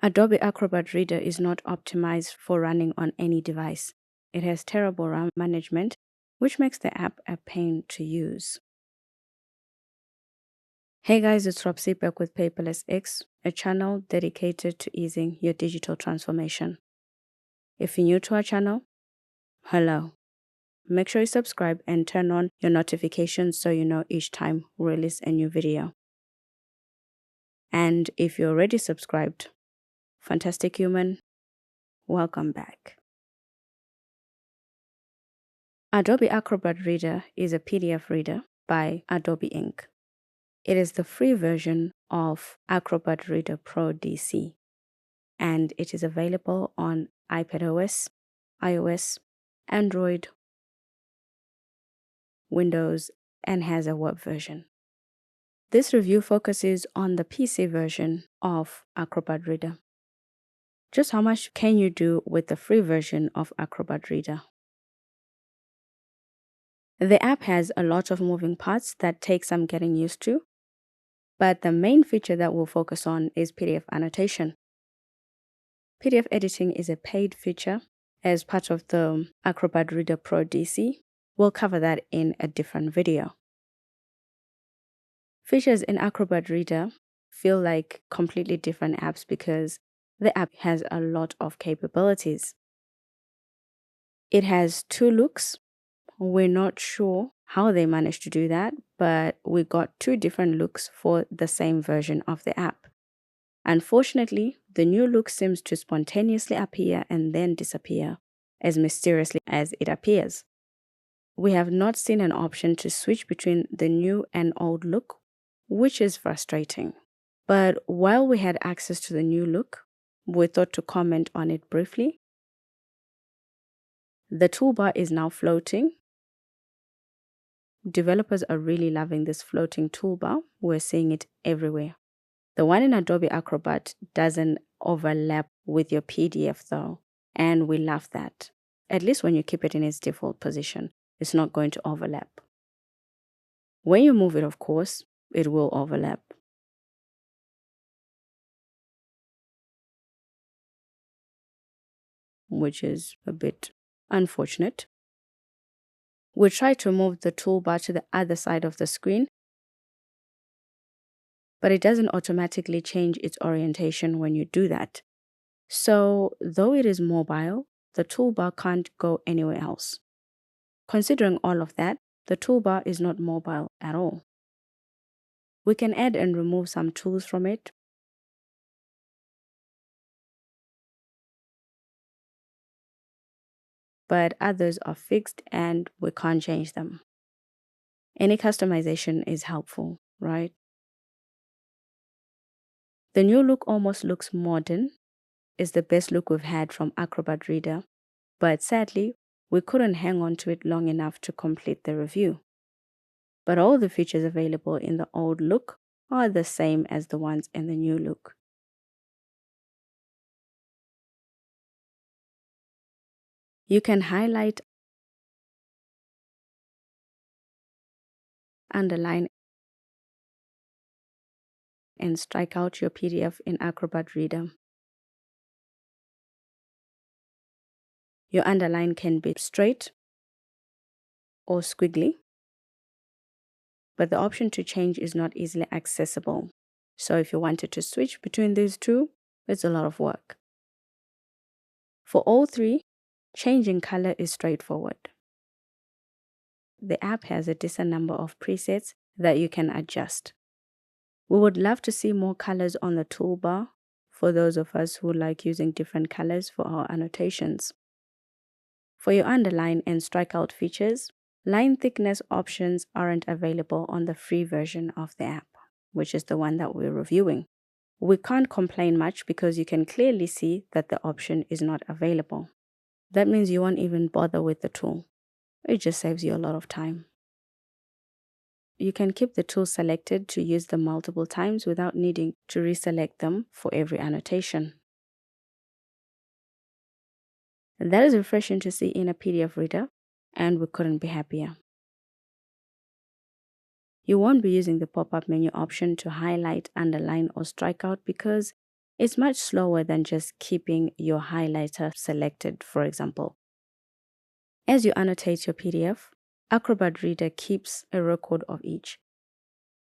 Adobe Acrobat Reader is not optimized for running on any device. It has terrible RAM management, which makes the app a pain to use. Hey guys, it's Robsy back with Paperless X, a channel dedicated to easing your digital transformation. If you're new to our channel, hello. Make sure you subscribe and turn on your notifications so you know each time we release a new video. And if you're already subscribed, fantastic human, welcome back. Adobe Acrobat Reader is a PDF reader by Adobe Inc. It is the free version of Acrobat Reader Pro DC, and it is available on iPadOS, iOS, Android, Windows, and has a web version. This review focuses on the PC version of Acrobat Reader. Just how much can you do with the free version of Acrobat Reader? The app has a lot of moving parts that take some getting used to, but the main feature that we'll focus on is PDF annotation. PDF editing is a paid feature as part of the Acrobat Reader Pro DC. We'll cover that in a different video. Features in Acrobat Reader feel like completely different apps because the app has a lot of capabilities. It has two looks. We're not sure how they managed to do that, but we got two different looks for the same version of the app. Unfortunately, the new look seems to spontaneously appear and then disappear as mysteriously as it appears. We have not seen an option to switch between the new and old look, which is frustrating. But while we had access to the new look, we thought to comment on it briefly. The toolbar is now floating. Developers are really loving this floating toolbar. We're seeing it everywhere. The one in Adobe Acrobat doesn't overlap with your PDF though, and we love that. At least when you keep it in its default position, it's not going to overlap. When you move it, of course, it will overlap. Which is a bit unfortunate. We try to move the toolbar to the other side of the screen, but it doesn't automatically change its orientation when you do that. So, though it is mobile, the toolbar can't go anywhere else. Considering all of that, the toolbar is not mobile at all. We can add and remove some tools from it. But others are fixed and we can't change them. Any customization is helpful, right? The new look almost looks modern. It's the best look we've had from Acrobat Reader, but sadly, we couldn't hang on to it long enough to complete the review. But all the features available in the old look are the same as the ones in the new look. You can highlight, underline, and strike out your PDF in Acrobat Reader. Your underline can be straight or squiggly, but the option to change is not easily accessible. So if you wanted to switch between these two, it's a lot of work. For all three, changing color is straightforward. The app has a decent number of presets that you can adjust. We would love to see more colors on the toolbar for those of us who like using different colors for our annotations. For your underline and strikeout features, line thickness options aren't available on the free version of the app, which is the one that we're reviewing. We can't complain much because you can clearly see that the option is not available. That means you won't even bother with the tool. It just saves you a lot of time. You can keep the tool selected to use them multiple times without needing to reselect them for every annotation. That is refreshing to see in a PDF reader, and we couldn't be happier. You won't be using the pop-up menu option to highlight, underline, or strike out because It's much slower than just keeping your highlighter selected, for example. As you annotate your PDF, Acrobat Reader keeps a record of each.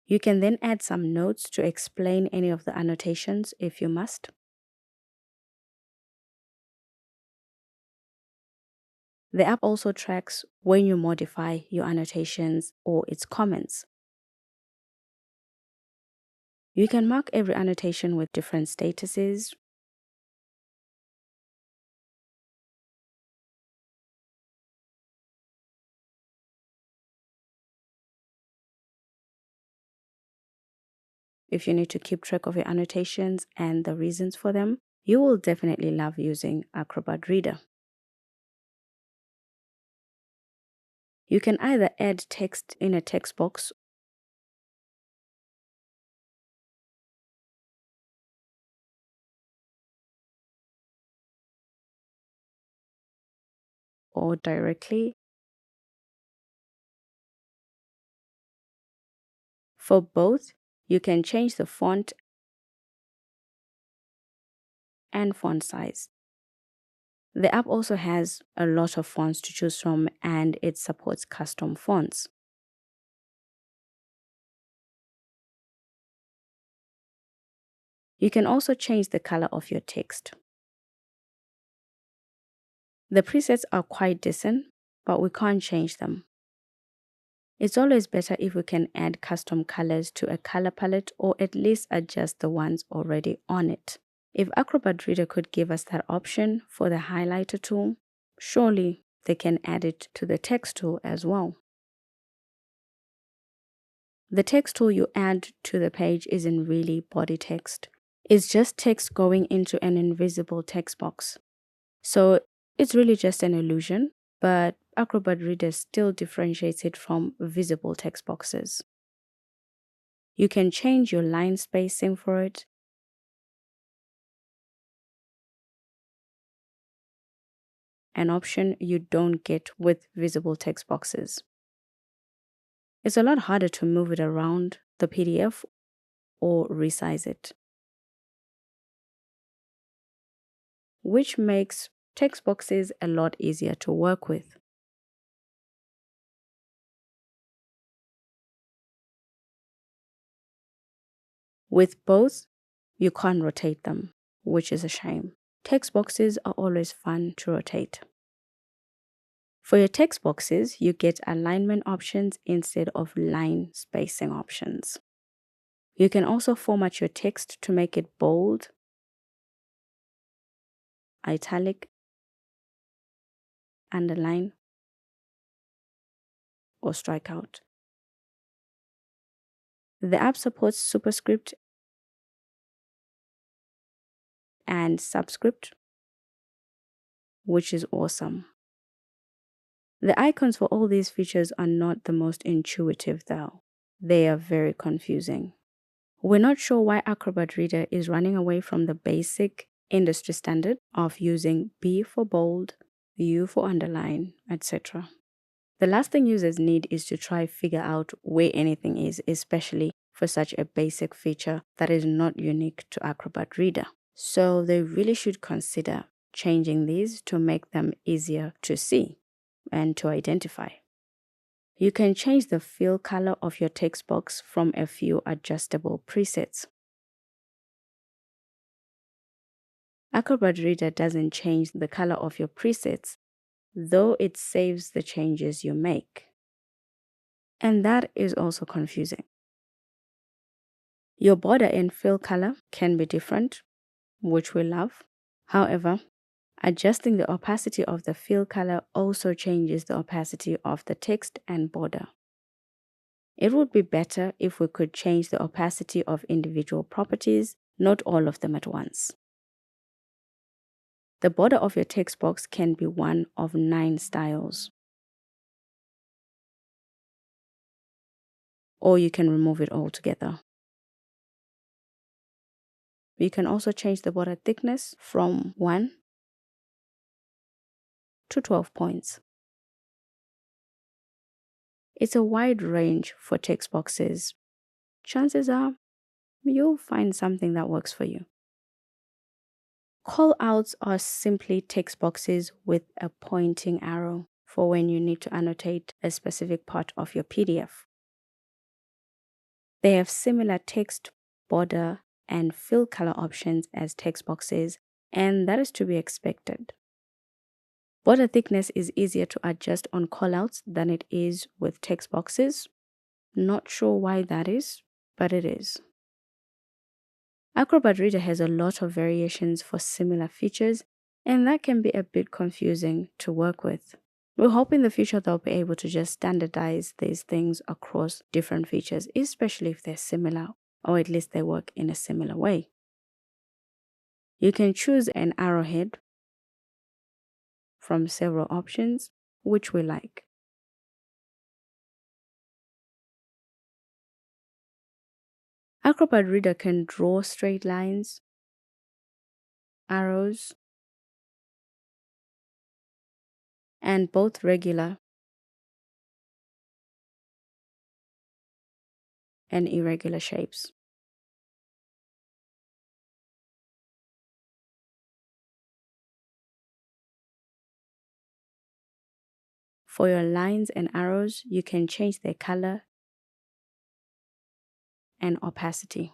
You can then add some notes to explain any of the annotations if you must. The app also tracks when you modify your annotations or its comments. You can mark every annotation with different statuses. If you need to keep track of your annotations and the reasons for them, you will definitely love using Acrobat Reader. You can either add text in a text box or directly. For both, you can change the font and font size. The app also has a lot of fonts to choose from, and it supports custom fonts. You can also change the color of your text. The presets are quite decent, but we can't change them. It's always better if we can add custom colors to a color palette or at least adjust the ones already on it. If Acrobat Reader could give us that option for the highlighter tool, surely they can add it to the text tool as well. The text tool you add to the page isn't really body text. It's just text going into an invisible text box. So it's really just an illusion, but Acrobat Reader still differentiates it from visible text boxes. You can change your line spacing for it, an option you don't get with visible text boxes. It's a lot harder to move it around the PDF or resize it, which makes text boxes a lot easier to work with. With both, you can't rotate them, which is a shame. Text boxes are always fun to rotate. For your text boxes, you get alignment options instead of line spacing options. You can also format your text to make it bold, italic, underline, or strikeout. The app supports superscript and subscript, which is awesome. The icons for all these features are not the most intuitive though. They are very confusing. We're not sure why Acrobat Reader is running away from the basic industry standard of using B for bold, U for underline, etc. The last thing users need is to try figure out where anything is, especially for such a basic feature that is not unique to Acrobat Reader. So they really should consider changing these to make them easier to see and to identify. You can change the fill color of your text box from a few adjustable presets. Acrobat Reader doesn't change the color of your presets, though it saves the changes you make. And that is also confusing. Your border and fill color can be different, which we love. However, adjusting the opacity of the fill color also changes the opacity of the text and border. It would be better if we could change the opacity of individual properties, not all of them at once. The border of your text box can be one of 9 styles. Or you can remove it altogether. You can also change the border thickness from 1 to 12 points. It's a wide range for text boxes. Chances are you'll find something that works for you. Callouts are simply text boxes with a pointing arrow for when you need to annotate a specific part of your PDF. They have similar text, border, and fill color options as text boxes, and that is to be expected. Border thickness is easier to adjust on callouts than it is with text boxes. Not sure why that is, but it is. Acrobat Reader has a lot of variations for similar features, and that can be a bit confusing to work with. We hope in the future they'll be able to just standardize these things across different features, especially if they're similar, or at least they work in a similar way. You can choose an arrowhead from several options, which we like. Acrobat Reader can draw straight lines, arrows, and both regular and irregular shapes. For your lines and arrows, you can change their color and opacity.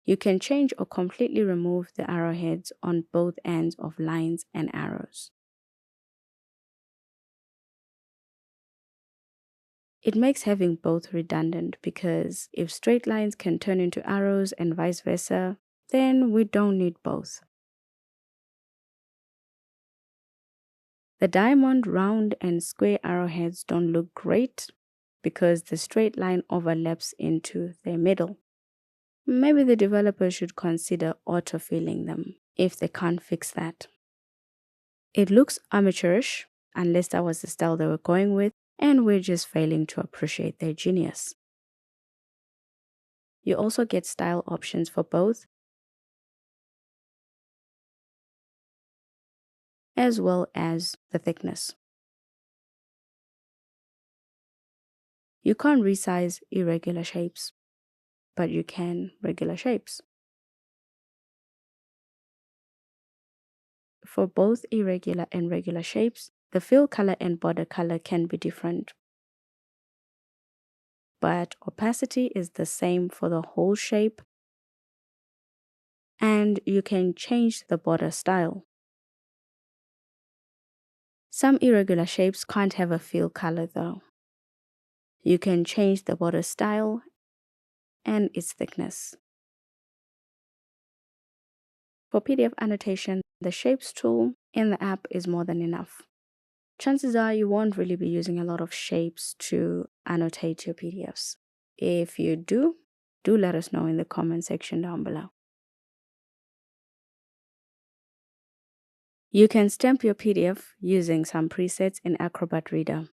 You can change or completely remove the arrowheads on both ends of lines and arrows. It makes having both redundant because if straight lines can turn into arrows and vice versa, then we don't need both. The diamond, round, and square arrowheads don't look great because the straight line overlaps into their middle. Maybe the developer should consider auto-filling them if they can't fix that. It looks amateurish, unless that was the style they were going with, and we're just failing to appreciate their genius. You also get style options for both, as well as the thickness. You can't resize irregular shapes, but you can regular shapes. For both irregular and regular shapes, the fill color and border color can be different, but opacity is the same for the whole shape, and you can change the border style. Some irregular shapes can't have a fill color though. You can change the border style and its thickness. For PDF annotation, the Shapes tool in the app is more than enough. Chances are you won't really be using a lot of shapes to annotate your PDFs. If you do let us know in the comment section down below. You can stamp your PDF using some presets in Acrobat Reader.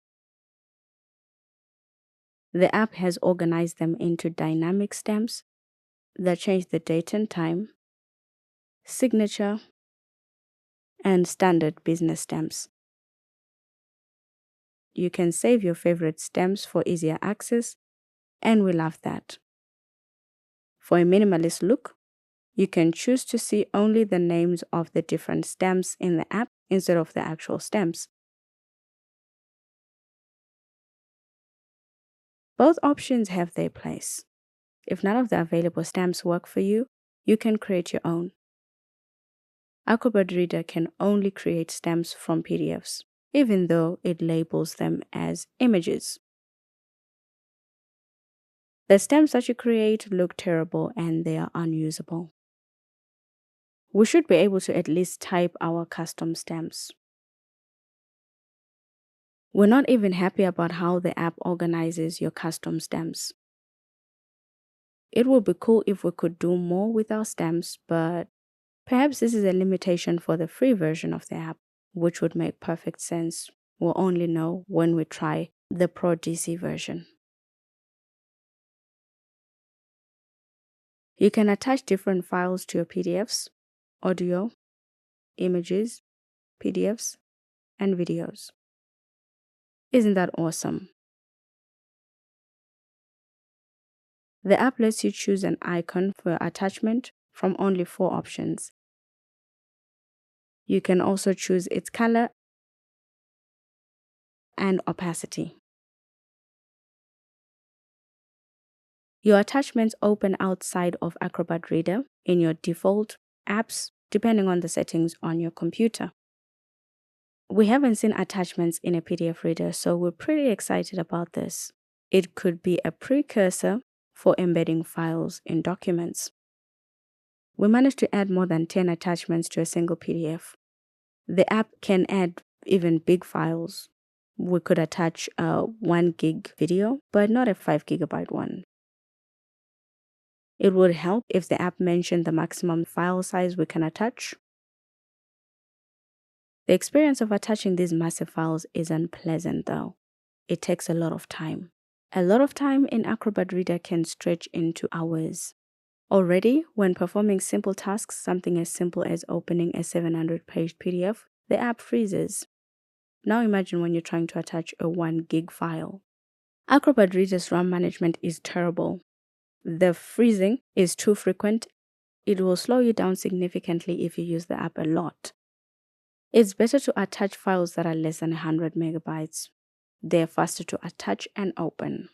The app has organized them into dynamic stamps that change the date and time, signature, and standard business stamps. You can save your favorite stamps for easier access, and we love that. For a minimalist look, you can choose to see only the names of the different stamps in the app instead of the actual stamps. Both options have their place. If none of the available stamps work for you, you can create your own. Acrobat Reader can only create stamps from PDFs, even though it labels them as images. The stamps that you create look terrible and they are unusable. We should be able to at least type our custom stamps. We're not even happy about how the app organizes your custom stamps. It would be cool if we could do more with our stamps, but perhaps this is a limitation for the free version of the app, which would make perfect sense. We'll only know when we try the Pro DC version. You can attach different files to your PDFs, audio, images, PDFs, and videos. Isn't that awesome? The app lets you choose an icon for your attachment from only 4 options. You can also choose its color and opacity. Your attachments open outside of Acrobat Reader in your default apps, depending on the settings on your computer. We haven't seen attachments in a PDF reader, so we're pretty excited about this. It could be a precursor for embedding files in documents. We managed to add more than 10 attachments to a single PDF. The app can add even big files. We could attach a 1 gig video, but not a 5 gigabyte one. It would help if the app mentioned the maximum file size we can attach. The experience of attaching these massive files is unpleasant though. It takes a lot of time. A lot of time in Acrobat Reader can stretch into hours. Already, when performing simple tasks, something as simple as opening a 700-page PDF, the app freezes. Now imagine when you're trying to attach a 1 gig file. Acrobat Reader's RAM management is terrible. The freezing is too frequent. It will slow you down significantly if you use the app a lot. It's better to attach files that are less than 100 megabytes. They're faster to attach and open.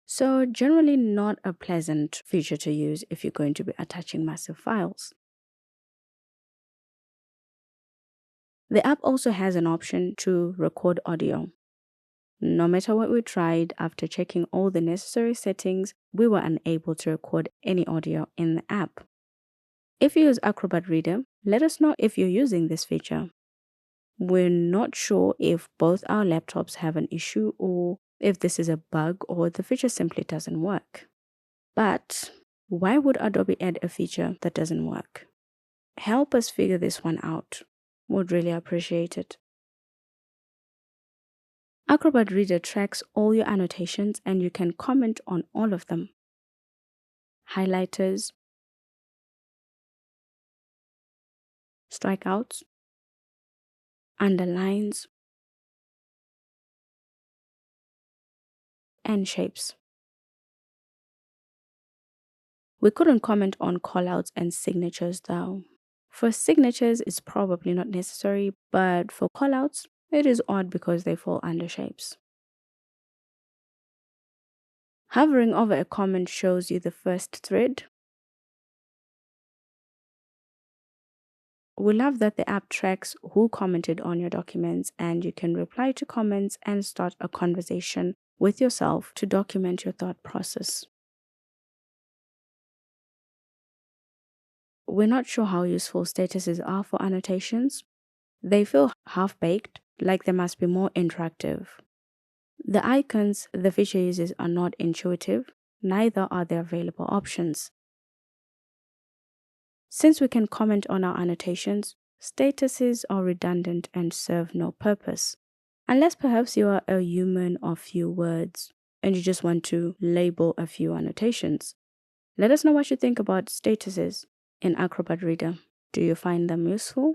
So generally not a pleasant feature to use if you're going to be attaching massive files. The app also has an option to record audio. No matter what we tried, after checking all the necessary settings, we were unable to record any audio in the app. If you use Acrobat Reader, let us know if you're using this feature. We're not sure if both our laptops have an issue or if this is a bug or the feature simply doesn't work. But why would Adobe add a feature that doesn't work? Help us figure this one out. Would really appreciate it. Acrobat Reader tracks all your annotations and you can comment on all of them. Highlighters, strikeouts, underlines, and shapes. We couldn't comment on callouts and signatures though. For signatures, it's probably not necessary, but for callouts, it is odd because they fall under shapes. Hovering over a comment shows you the first thread. We love that the app tracks who commented on your documents and you can reply to comments and start a conversation with yourself to document your thought process. We're not sure how useful statuses are for annotations. They feel half-baked, like they must be more interactive. The icons the feature uses are not intuitive, neither are the available options. Since we can comment on our annotations, statuses are redundant and serve no purpose. Unless perhaps you are a human of few words and you just want to label a few annotations. Let us know what you think about statuses in Acrobat Reader. Do you find them useful?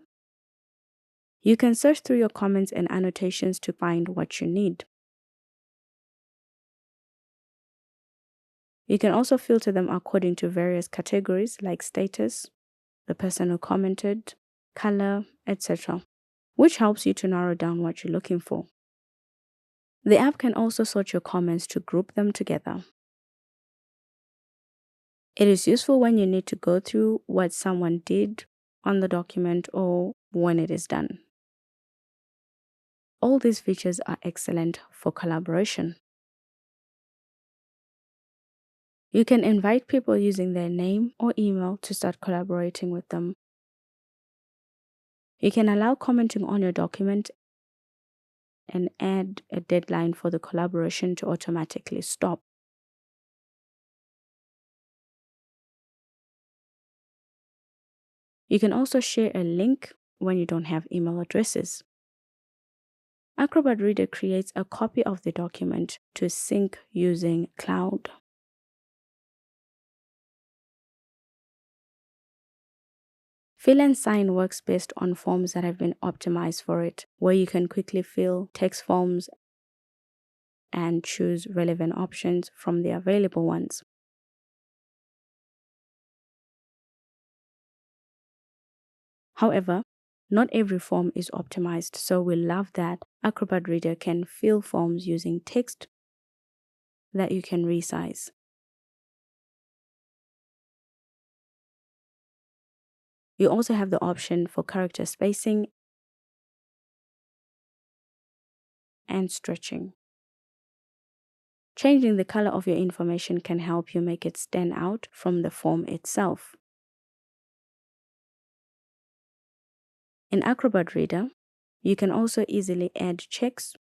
You can search through your comments and annotations to find what you need. You can also filter them according to various categories like status, the person who commented, color, etc., which helps you to narrow down what you're looking for. The app can also sort your comments to group them together. It is useful when you need to go through what someone did on the document or when it is done. All these features are excellent for collaboration. You can invite people using their name or email to start collaborating with them. You can allow commenting on your document and add a deadline for the collaboration to automatically stop. You can also share a link when you don't have email addresses. Acrobat Reader creates a copy of the document to sync using cloud. Fill and Sign works best on forms that have been optimized for it, where you can quickly fill text forms and choose relevant options from the available ones. However, not every form is optimized, so we love that Acrobat Reader can fill forms using text that you can resize. You also have the option for character spacing and stretching. Changing the color of your information can help you make it stand out from the form itself. In Acrobat Reader, you can also easily add checks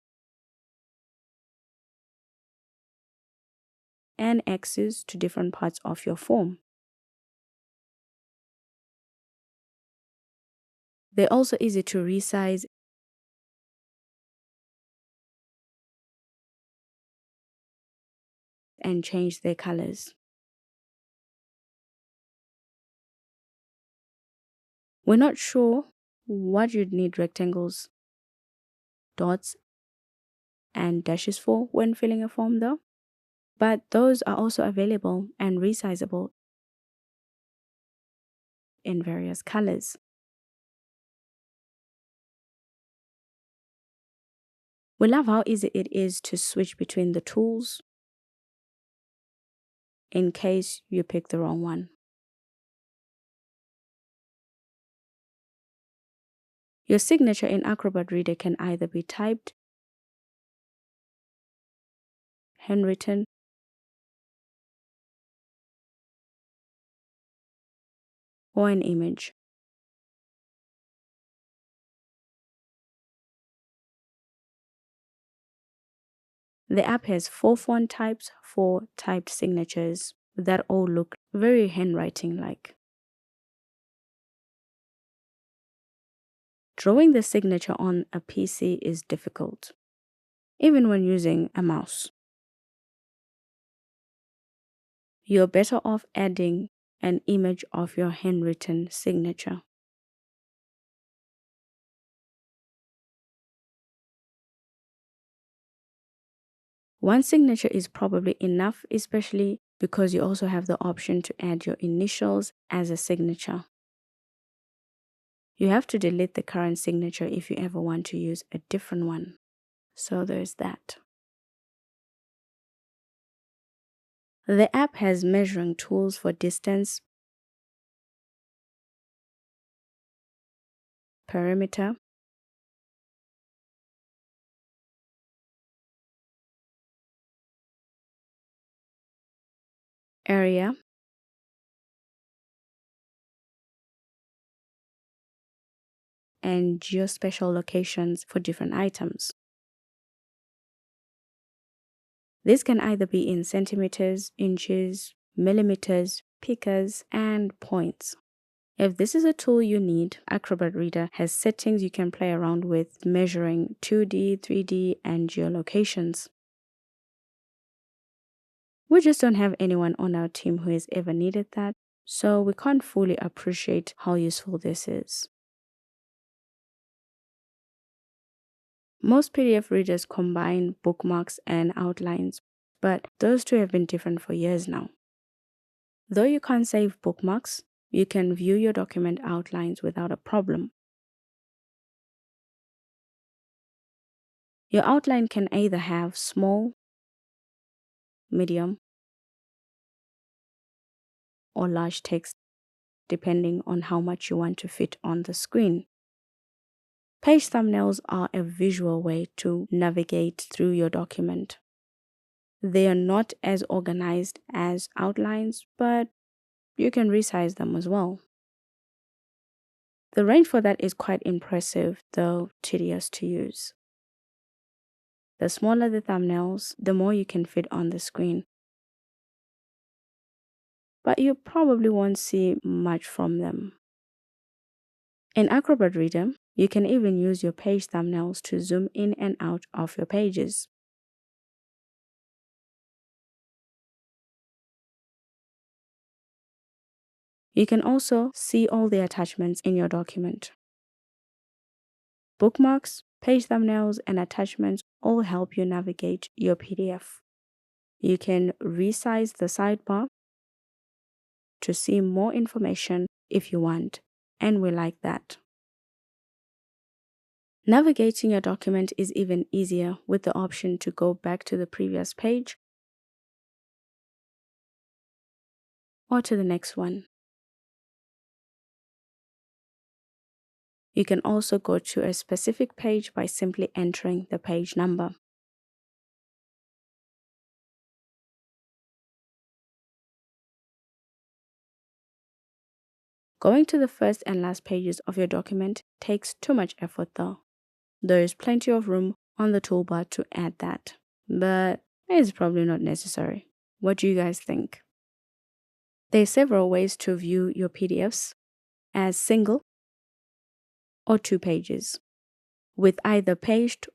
and X's to different parts of your form. They're also easy to resize and change their colors. We're not sure what you'd need rectangles, dots, and dashes for when filling a form though, but those are also available and resizable in various colors. We love how easy it is to switch between the tools in case you pick the wrong one. Your signature in Acrobat Reader can either be typed, handwritten, or an image. The app has 4 font types for typed signatures that all look very handwriting-like. Drawing the signature on a PC is difficult, even when using a mouse. You're better off adding an image of your handwritten signature. One signature is probably enough, especially because you also have the option to add your initials as a signature. You have to delete the current signature if you ever want to use a different one. So there's that. The app has measuring tools for distance, perimeter, area, and geospatial locations for different items. This can either be in centimeters, inches, millimeters, picas, and points. If this is a tool you need, Acrobat Reader has settings you can play around with measuring 2D, 3D, and geolocations. We just don't have anyone on our team who has ever needed that, so we can't fully appreciate how useful this is. Most PDF readers combine bookmarks and outlines, but those two have been different for years now. Though you can't save bookmarks, you can view your document outlines without a problem. Your outline can either have small, medium, or large text, depending on how much you want to fit on the screen. Page thumbnails are a visual way to navigate through your document. They are not as organized as outlines, but you can resize them as well. The range for that is quite impressive, though tedious to use. The smaller the thumbnails, the more you can fit on the screen. But you probably won't see much from them. In Acrobat Reader, you can even use your page thumbnails to zoom in and out of your pages. You can also see all the attachments in your document. Bookmarks, page thumbnails, and attachments all help you navigate your PDF. You can resize the sidebar to see more information if you want, and we like that. Navigating your document is even easier with the option to go back to the previous page or to the next one. You can also go to a specific page by simply entering the page number. Going to the first and last pages of your document takes too much effort though. There is plenty of room on the toolbar to add that, but it's probably not necessary. What do you guys think? There are several ways to view your PDFs as single or 2 pages, with either paged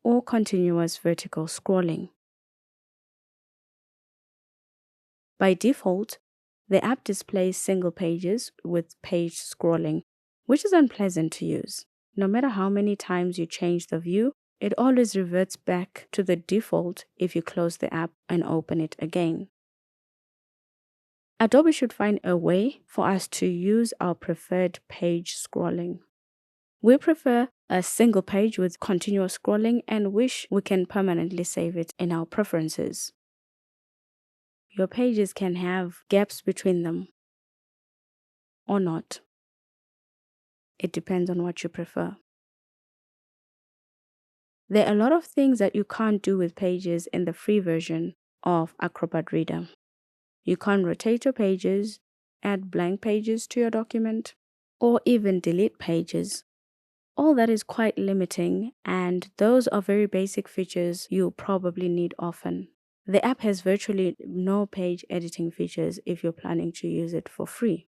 or continuous vertical scrolling. By default, the app displays single pages with page scrolling, which is unpleasant to use. No matter how many times you change the view, it always reverts back to the default if you close the app and open it again. Adobe should find a way for us to use our preferred page scrolling. We prefer a single page with continuous scrolling and wish we can permanently save it in our preferences. Your pages can have gaps between them or not. It depends on what you prefer. There are a lot of things that you can't do with pages in the free version of Acrobat Reader. You can't rotate your pages, add blank pages to your document, or even delete pages. All that is quite limiting, and those are very basic features you'll probably need often. The app has virtually no page editing features if you're planning to use it for free.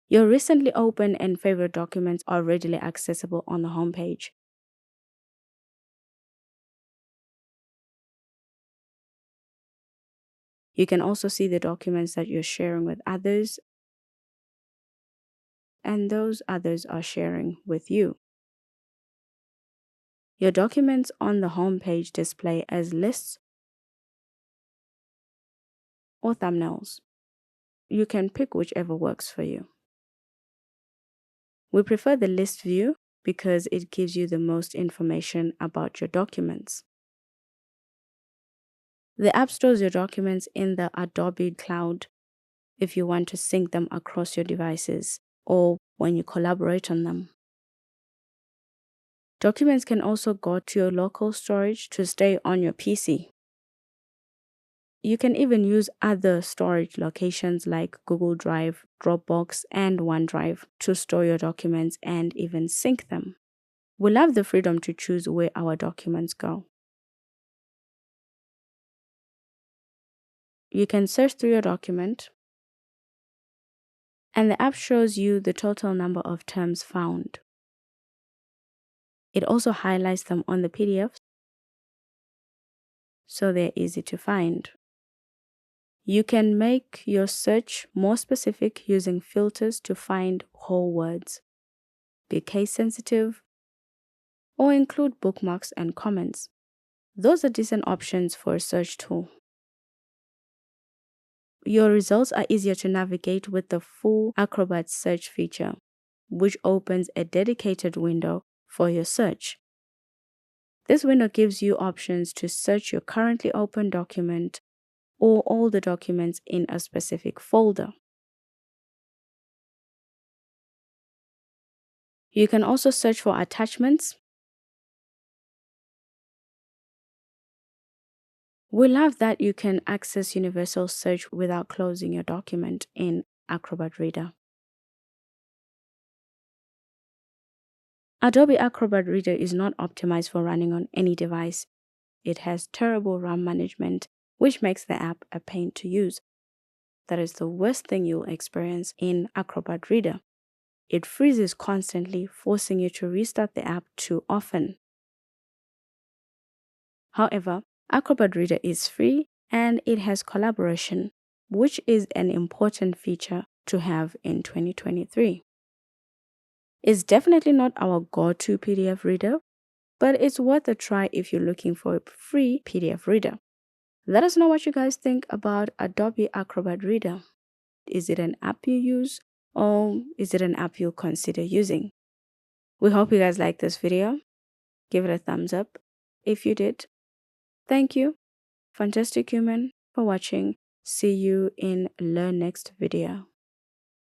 Your recently opened and favorite documents are readily accessible on the homepage. You can also see the documents that you're sharing with others, and those others are sharing with you. Your documents on the homepage display as lists or thumbnails. You can pick whichever works for you. We prefer the list view because it gives you the most information about your documents. The app stores your documents in the Adobe Cloud if you want to sync them across your devices or when you collaborate on them. Documents can also go to your local storage to stay on your PC. You can even use other storage locations like Google Drive, Dropbox, and OneDrive to store your documents and even sync them. We love the freedom to choose where our documents go. You can search through your document, and the app shows you the total number of terms found. It also highlights them on the PDF, so they're easy to find. You can make your search more specific using filters to find whole words, be case sensitive, or include bookmarks and comments. Those are decent options for a search tool. Your results are easier to navigate with the full Acrobat search feature, which opens a dedicated window for your search. This window gives you options to search your currently open document or all the documents in a specific folder. You can also search for attachments. We love that you can access universal search without closing your document in Acrobat Reader. Adobe Acrobat Reader is not optimized for running on any device. It has terrible RAM management, which makes the app a pain to use. That is the worst thing you'll experience in Acrobat Reader. It freezes constantly, forcing you to restart the app too often. However, Acrobat Reader is free and it has collaboration, which is an important feature to have in 2023. It's definitely not our go-to PDF reader, but it's worth a try if you're looking for a free PDF reader. Let us know what you guys think about Adobe Acrobat Reader. Is it an app you use, Or is it an app you'll consider using? We hope you guys liked this video. Give it a thumbs up. If you did, thank you, fantastic human, for watching. See you in the next video.